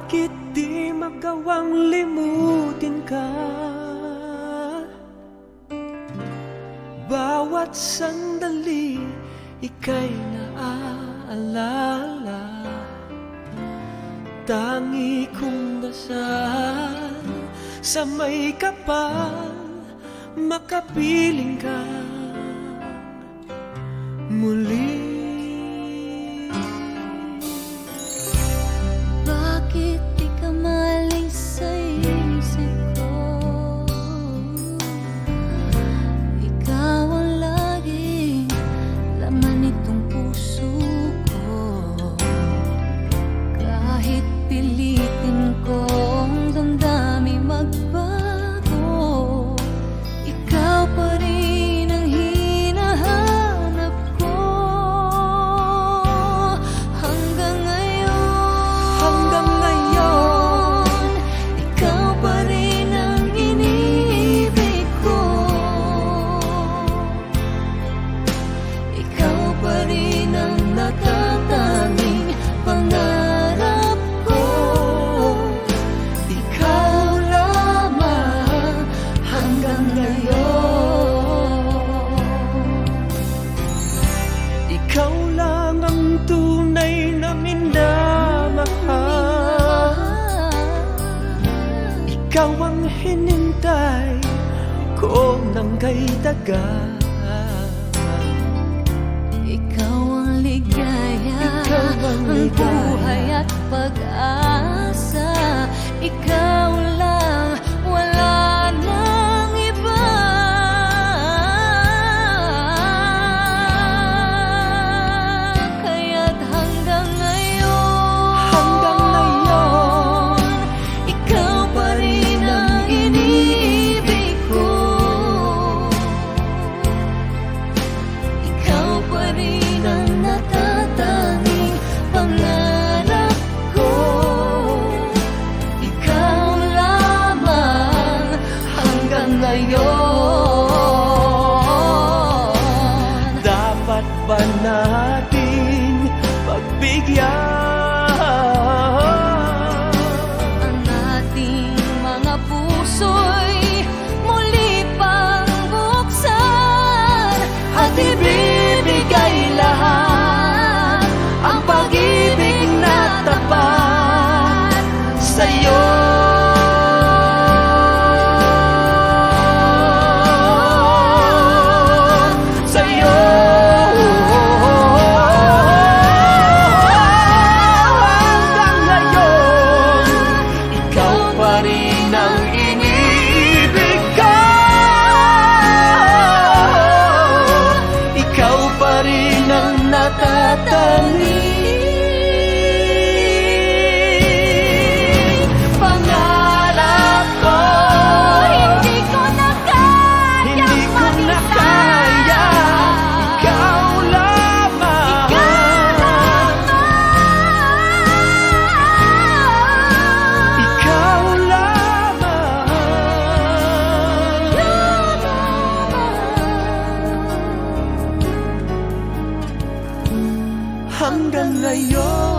Bakit di magawang limutin ka? Bawat sandali ika'y naaalala. Tangi kong dasal sa may kapal, makapiling ka muli. Bakit di ka maling sa isip ko? Ikaw ang laging laman nitong puso ko. Kahit pilitin kong damdamin magbago, ikaw pa rin ang hinahanap ko. Hanggang ngayon, ikaw pa rin ang iniibig ko. Ikaw pa rin ang natatanging pangarap ko. Ikaw lamang hanggang ngayon. Ikaw lang ang tunay na minamahal. Ikaw ang hinintay ko ng kay tagal. Ikaw ang ligaya, Ikaw ang ang ligaya. buhay at pag-asa. Ikaw lang, wala nang iba. Kaya't hanggang ngayon, ikaw pa rin ang iniibig ko. Ikaw pa rin ang natatanging pangarap ko. Ikaw lamang hanggang ngayon. Dapat ba nating pagbigyan Ang ating mga puso'y muli pang buksan at ibibigay lahat ang pag-ibig na tapat sa'yo. sa'yo? Hanggang ngayon, ikaw pa rin ang iniibig ko. Ikaw pa rin ang natatanging pangarap ko. Hindi ko na kayang Hindi ko na kaya, ikaw lamang. Ikaw lamang. Hanggang ngayon.